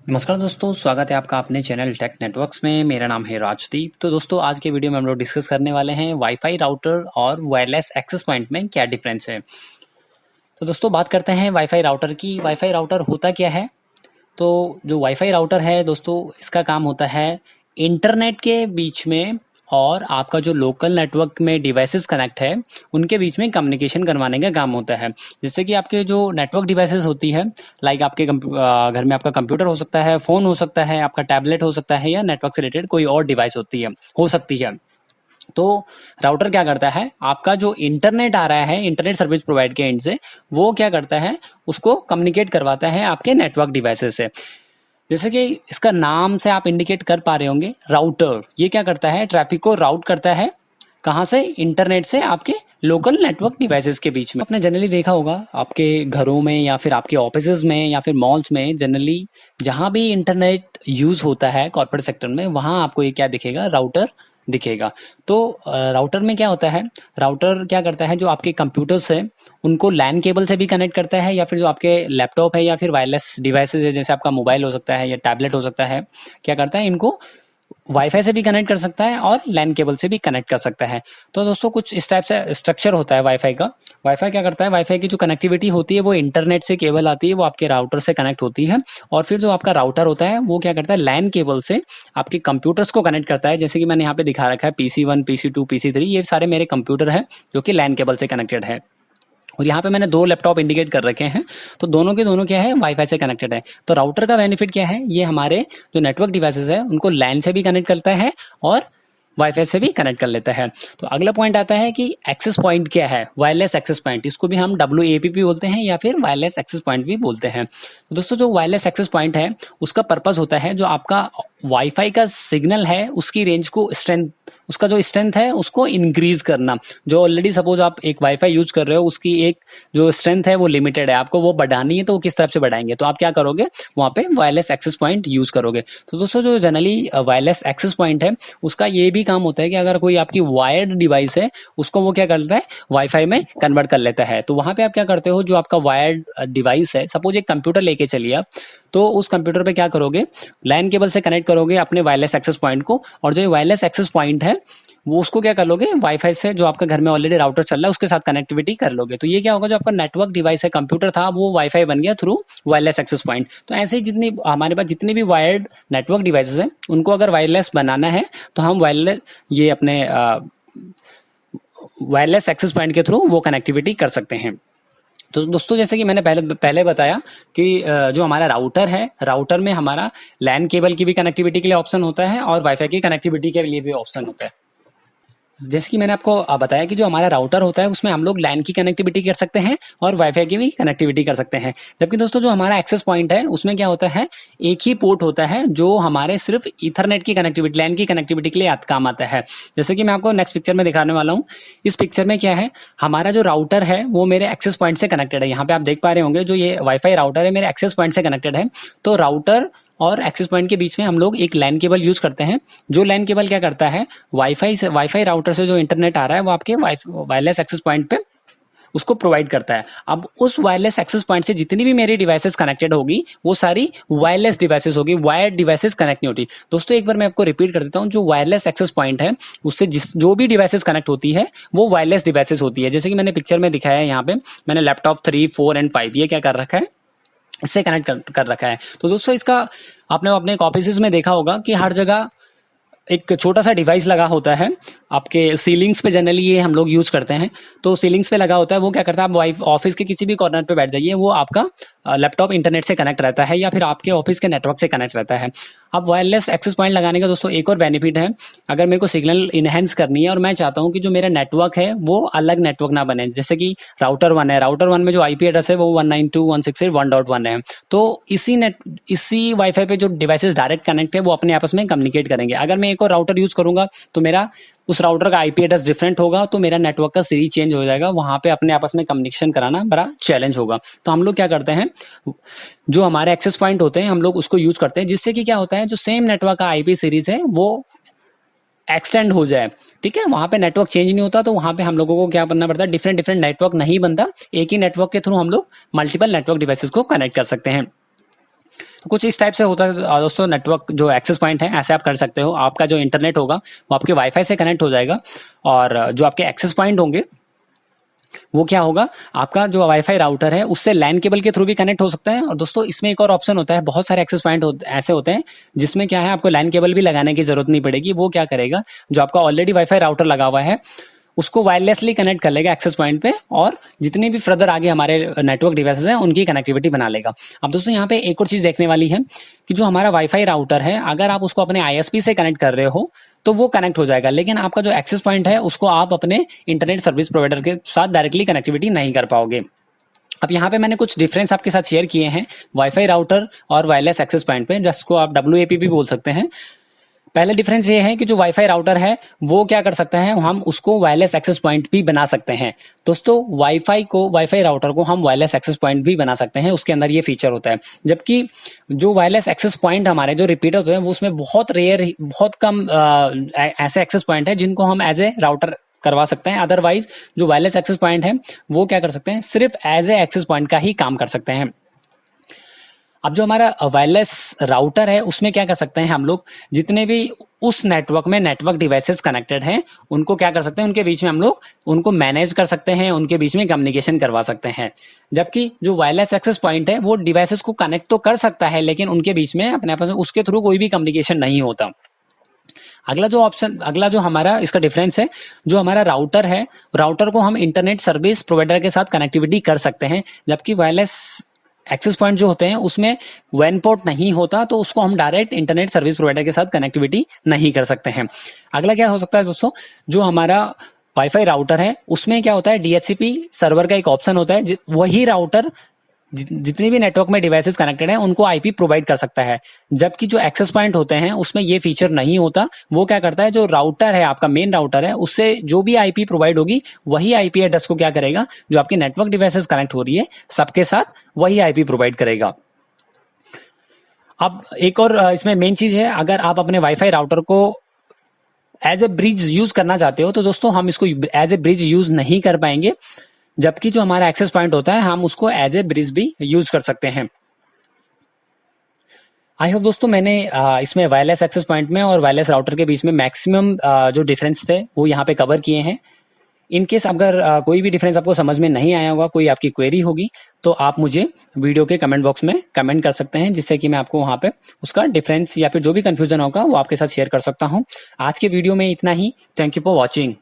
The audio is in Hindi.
नमस्कार दोस्तों, स्वागत है आपका अपने चैनल टेक नेटवर्क्स में। मेरा नाम है राजदीप। तो दोस्तों, आज के वीडियो में हम लोग डिस्कस करने वाले हैं वाईफाई राउटर और वायरलेस एक्सेस पॉइंट में क्या डिफरेंस है। तो दोस्तों, बात करते हैं वाईफाई राउटर की। वाईफाई राउटर होता क्या है? तो जो वाईफाई राउटर है दोस्तों, इसका काम होता है इंटरनेट के बीच में और आपका जो लोकल नेटवर्क में डिवाइसेस कनेक्ट है उनके बीच में कम्युनिकेशन करवाने का काम होता है। जैसे कि आपके जो नेटवर्क डिवाइसेस होती है, लाइक आपके घर में आपका कंप्यूटर हो सकता है, फोन हो सकता है, आपका टैबलेट हो सकता है, या नेटवर्क से रिलेटेड कोई और डिवाइस होती है हो सकती है। तो राउटर क्या करता है, आपका जो इंटरनेट आ रहा है इंटरनेट सर्विस प्रोवाइड के एंड से, वो क्या करता है, उसको कम्युनिकेट करवाता है आपके नेटवर्क डिवाइसेस से। जैसे कि इसका नाम से आप इंडिकेट कर पा रहे होंगे, राउटर ये क्या करता है, ट्रैफिक को राउट करता है। कहाँ से? इंटरनेट से आपके लोकल नेटवर्क डिवाइसेस के बीच में। आपने जनरली देखा होगा आपके घरों में या फिर आपके ऑफिसेज में या फिर मॉल्स में, जनरली जहां भी इंटरनेट यूज होता है कॉर्पोरेट सेक्टर में, वहां आपको ये क्या दिखेगा, राउटर दिखेगा। तो राउटर में क्या होता है, राउटर क्या करता है, जो आपके कंप्यूटर्स है उनको लैन केबल से भी कनेक्ट करता है, या फिर जो आपके लैपटॉप है या फिर वायरलेस डिवाइसेज है, जैसे आपका मोबाइल हो सकता है या टैबलेट हो सकता है, क्या करता है, इनको वाईफाई से भी कनेक्ट कर सकता है और लैन केबल से भी कनेक्ट कर सकता है। तो दोस्तों, कुछ इस टाइप से स्ट्रक्चर होता है वाईफाई का। वाईफाई क्या करता है, वाईफाई की जो कनेक्टिविटी होती है वो इंटरनेट से केबल आती है, वो आपके राउटर से कनेक्ट होती है, और फिर जो आपका राउटर होता है वो क्या करता है, लैन केबल से आपके कंप्यूटर्स को कनेक्ट करता है। जैसे कि मैंने यहाँ पे दिखा रखा है PC1, PC2, PC3, ये सारे मेरे कंप्यूटर है जो कि लैन केबल से कनेक्टेड है। और यहाँ पे मैंने दो लैपटॉप इंडिकेट कर रखे हैं, तो दोनों के दोनों क्या है, वाईफाई से कनेक्टेड है। तो राउटर का बेनिफिट क्या है, ये हमारे जो नेटवर्क डिवाइसेस है उनको लैन से भी कनेक्ट करता है और वाईफाई से भी कनेक्ट कर लेता है। तो अगला पॉइंट आता है कि एक्सेस पॉइंट क्या है, वायरलेस एक्सेस पॉइंट। इसको भी हम WAPP बोलते हैं या फिर वायरलेस एक्सेस पॉइंट भी बोलते हैं। तो दोस्तों, जो वायरलेस एक्सेस पॉइंट है उसका पर्पस होता है जो आपका वाईफाई का सिग्नल है उसकी रेंज को स्ट्रेंथ, उसका जो स्ट्रेंथ है उसको इंक्रीज करना। जो ऑलरेडी सपोज आप एक वाईफाई यूज कर रहे हो, उसकी एक जो स्ट्रेंथ है वो लिमिटेड है, आपको वो बढ़ानी है, तो वो किस तरह से बढ़ाएंगे, तो आप क्या करोगे, वहां पे वायरलेस एक्सेस पॉइंट यूज करोगे। तो दोस्तों, जो जनरली वायरलेस एक्सेस पॉइंट है उसका ये भी काम होता है कि अगर कोई आपकी वायर्ड डिवाइस है उसको वो क्या करता है, वाईफाई में कन्वर्ट कर लेता है। तो वहां पे आप क्या करते हो, जो आपका वायर्ड डिवाइस है, सपोज एक कंप्यूटर लेके चलिए आप, तो उस कंप्यूटर पे क्या करोगे, लैन केबल से कनेक्ट करोगे अपने वायरलेस एक्सेस पॉइंट को, और जो वायरलेस एक्सेस पॉइंट है वो उसको क्या कर लोगे, वाईफाई से जो आपका घर में ऑलरेडी राउटर चल रहा है उसके साथ कनेक्टिविटी कर लोगे। तो ये क्या होगा, जो आपका नेटवर्क डिवाइस है, कंप्यूटर था, वो वाईफाई बन गया थ्रू वायरलेस एक्सेस पॉइंट। तो ऐसे ही जितनी हमारे पास जितनी भी वायर्ड नेटवर्क डिवाइसेस हैं उनको अगर वायरलेस बनाना है तो हम वायरलेस ये अपने वायरलेस एक्सेस पॉइंट के थ्रू वो कनेक्टिविटी कर सकते हैं। तो दोस्तों, जैसे कि मैंने पहले पहले बताया कि जो हमारा राउटर है, राउटर में हमारा लैन केबल की भी कनेक्टिविटी के लिए ऑप्शन होता है और वाईफाई की कनेक्टिविटी के लिए भी ऑप्शन होता है। जैसे कि मैंने आपको बताया कि जो हमारा राउटर होता है उसमें हम लोग लैन की कनेक्टिविटी कर सकते हैं और वाईफाई की भी कनेक्टिविटी कर सकते हैं। जबकि दोस्तों, जो हमारा एक्सेस पॉइंट है उसमें क्या होता है, एक ही पोर्ट होता है जो हमारे सिर्फ ईथरनेट की कनेक्टिविटी, लैन की कनेक्टिविटी के लिए काम आता है। जैसे कि मैं आपको नेक्स्ट पिक्चर में दिखाने वाला हूँ। इस पिक्चर में क्या है, हमारा जो राउटर है वो मेरे एक्सेस पॉइंट से कनेक्टेड है। यहाँ पे आप देख पा रहे होंगे जो ये वाईफाई राउटर है मेरे एक्सेस पॉइंट से कनेक्टेड है। तो राउटर और एक्सेस पॉइंट के बीच में हम लोग एक लैन केबल यूज करते हैं। जो लैन केबल क्या करता है, वाईफाई राउटर से जो इंटरनेट आ रहा है वो आपके वायरलेस एक्सेस पॉइंट पे उसको प्रोवाइड करता है। अब उस वायरलेस एक्सेस पॉइंट से जितनी भी मेरी डिवाइसेस कनेक्टेड होगी वो सारी वायरलेस डिवाइसेस होगी, वायर्ड डिवाइसेस कनेक्ट नहीं होती। दोस्तों, एक बार मैं आपको रिपीट कर देता हूँ, जो वायरलेस एक्सेस पॉइंट है उससे जो भी डिवाइसेस कनेक्ट होती है वो वायरलेस डिवाइसेस होती है। जैसे कि मैंने पिक्चर में दिखाया है, यहाँ पे मैंने लैपटॉप 3, 4 एंड 5 ये क्या कर रखा है, इससे कनेक्ट कर रखा है। तो दोस्तों, इसका आपने अपने ऑफिसेज में देखा होगा कि हर जगह एक छोटा सा डिवाइस लगा होता है। आपके सीलिंग्स पे जनरली ये हम लोग यूज करते हैं। तो सीलिंग्स पे लगा होता है, वो क्या करता है, आप ऑफिस के किसी भी कॉर्नर पे बैठ जाइए, वो आपका लैपटॉप इंटरनेट से कनेक्ट रहता है या फिर आपके ऑफिस के नेटवर्क से कनेक्ट रहता है। अब वायरलेस एक्सेस पॉइंट लगाने का दोस्तों एक और बेनिफिट है, अगर मेरे को सिग्नल इनहेंस करनी है और मैं चाहता हूं कि जो मेरा नेटवर्क है वो अलग नेटवर्क ना बने, जैसे कि राउटर 1 है, राउटर 1 में जो IP एड्रेस है वो 192.168.1.1 है, तो इसी वाईफाई पे जो डिवाइसेस डायरेक्ट कनेक्ट है वो अपने आपस में कम्युनिकेट करेंगे। अगर मैं एक और राउटर यूज करूंगा तो मेरा उस राउटर का IP एड्रेस डिफरेंट होगा, तो मेरा नेटवर्क का सीरीज चेंज हो जाएगा, वहां पे अपने आपस में कम्युनिकेशन कराना बड़ा चैलेंज होगा। तो हम लोग क्या करते हैं, जो हमारे एक्सेस पॉइंट होते हैं हम लोग उसको यूज करते हैं, जिससे कि क्या होता है, जो सेम नेटवर्क का IP सीरीज है वो एक्सटेंड हो जाए। ठीक है, वहां पे नेटवर्क चेंज नहीं होता, तो वहां पे हम लोगों को क्या करना पड़ता है, डिफरेंट डिफरेंट नेटवर्क नहीं बनता, एक ही नेटवर्क के थ्रू हम लोग मल्टीपल नेटवर्क डिवाइसेस को कनेक्ट कर सकते हैं। तो कुछ इस टाइप से होता है दोस्तों नेटवर्क जो एक्सेस पॉइंट है, ऐसे आप कर सकते हो। आपका जो इंटरनेट होगा वो आपके वाईफाई से कनेक्ट हो जाएगा और जो आपके एक्सेस पॉइंट होंगे वो क्या होगा, आपका जो वाईफाई राउटर है उससे लैन केबल के थ्रू भी कनेक्ट हो सकता है। और दोस्तों इसमें एक और ऑप्शन होता है, बहुत सारे एक्सेस पॉइंट ऐसे होते हैं जिसमें क्या है आपको लैन केबल भी लगाने की जरूरत नहीं पड़ेगी। वो क्या करेगा, जो आपका ऑलरेडी वाईफाई राउटर लगा हुआ है उसको वायरलेसली कनेक्ट कर लेगा एक्सेस पॉइंट पे और जितने भी फर्दर आगे हमारे नेटवर्क डिवाइसेस हैं उनकी कनेक्टिविटी बना लेगा। अब दोस्तों यहाँ पे एक और चीज देखने वाली है कि जो हमारा वाईफाई राउटर है अगर आप उसको अपने आईएसपी से कनेक्ट कर रहे हो तो वो कनेक्ट हो जाएगा, लेकिन आपका जो एक्सेस पॉइंट है उसको आप अपने इंटरनेट सर्विस प्रोवाइडर के साथ डायरेक्टली कनेक्टिविटी नहीं कर पाओगे। अब यहाँ पे मैंने कुछ डिफरेंस आपके साथ शेयर किए हैं वाईफाई राउटर और वायरलेस एक्सेस पॉइंट पे, जिसको आप WAP भी बोल सकते हैं। पहले डिफरेंस ये है कि जो वाईफाई राउटर है वो क्या कर सकता है, हम उसको वायरलेस एक्सेस पॉइंट भी बना सकते हैं। दोस्तों वाईफाई राउटर को हम वायरलेस एक्सेस पॉइंट भी बना सकते हैं, उसके अंदर ये फीचर होता है। जबकि जो वायरलेस एक्सेस पॉइंट हमारे जो रिपीटर होते हैं वो उसमें बहुत रेयर, बहुत कम ऐसे एक्सेस पॉइंट है जिनको हम एज ए राउटर करवा सकते हैं। अदरवाइज जो वायरलेस एक्सेस पॉइंट है वो क्या कर सकते हैं, सिर्फ एज ए एक्सेस पॉइंट का ही काम कर सकते हैं। अब जो हमारा वायरलेस राउटर है उसमें क्या कर सकते हैं हम लोग, जितने भी उस नेटवर्क में नेटवर्क डिवाइसेस कनेक्टेड हैं उनको क्या कर सकते हैं, उनके बीच में हम लोग उनको मैनेज कर सकते हैं, उनके बीच में कम्युनिकेशन करवा सकते हैं। जबकि जो वायरलेस एक्सेस पॉइंट है वो डिवाइसेस को कनेक्ट तो कर सकता है लेकिन उनके बीच में अपने आपस में उसके थ्रू कोई भी कम्युनिकेशन नहीं होता। अगला जो हमारा इसका डिफरेंस है, जो हमारा राउटर है, राउटर को हम इंटरनेट सर्विस प्रोवाइडर के साथ कनेक्टिविटी कर सकते हैं, जबकि वायरलेस एक्सेस पॉइंट जो होते हैं उसमें वैन पोर्ट नहीं होता, तो उसको हम डायरेक्ट इंटरनेट सर्विस प्रोवाइडर के साथ कनेक्टिविटी नहीं कर सकते हैं। अगला क्या हो सकता है दोस्तों, जो हमारा वाईफाई राउटर है उसमें क्या होता है, DHCP सर्वर का एक ऑप्शन होता है, वही राउटर जितनी भी नेटवर्क में डिवाइसेस कनेक्टेड हैं उनको आईपी प्रोवाइड कर सकता है। जबकि जो एक्सेस पॉइंट होते हैं उसमें ये फीचर नहीं होता। वो क्या करता है, जो राउटर है आपका मेन राउटर है उससे जो भी आईपी प्रोवाइड होगी वही आईपी एड्रेस को क्या करेगा, जो आपकी नेटवर्क डिवाइसेस कनेक्ट हो रही है सबके साथ वही आईपी प्रोवाइड करेगा। अब एक और इसमें मेन चीज है, अगर आप अपने वाईफाई राउटर को एज ए ब्रिज यूज करना चाहते हो तो दोस्तों हम इसको एज ए ब्रिज यूज नहीं कर पाएंगे, जबकि जो हमारा एक्सेस पॉइंट होता है हम उसको एज ए ब्रिज भी यूज कर सकते हैं। आई होप दोस्तों मैंने इसमें वायरलेस एक्सेस पॉइंट में और वायरलेस राउटर के बीच में मैक्सिमम जो डिफरेंस थे वो यहाँ पे कवर किए हैं। इन केस अगर कोई भी डिफरेंस आपको समझ में नहीं आया होगा, कोई आपकी क्वेरी होगी, तो आप मुझे वीडियो के कमेंट बॉक्स में कमेंट कर सकते हैं, जिससे कि मैं आपको वहां पे उसका डिफरेंस या फिर जो भी कंफ्यूजन होगा वो आपके साथ शेयर कर सकता हूँ। आज के वीडियो में इतना ही। Thank you for watching.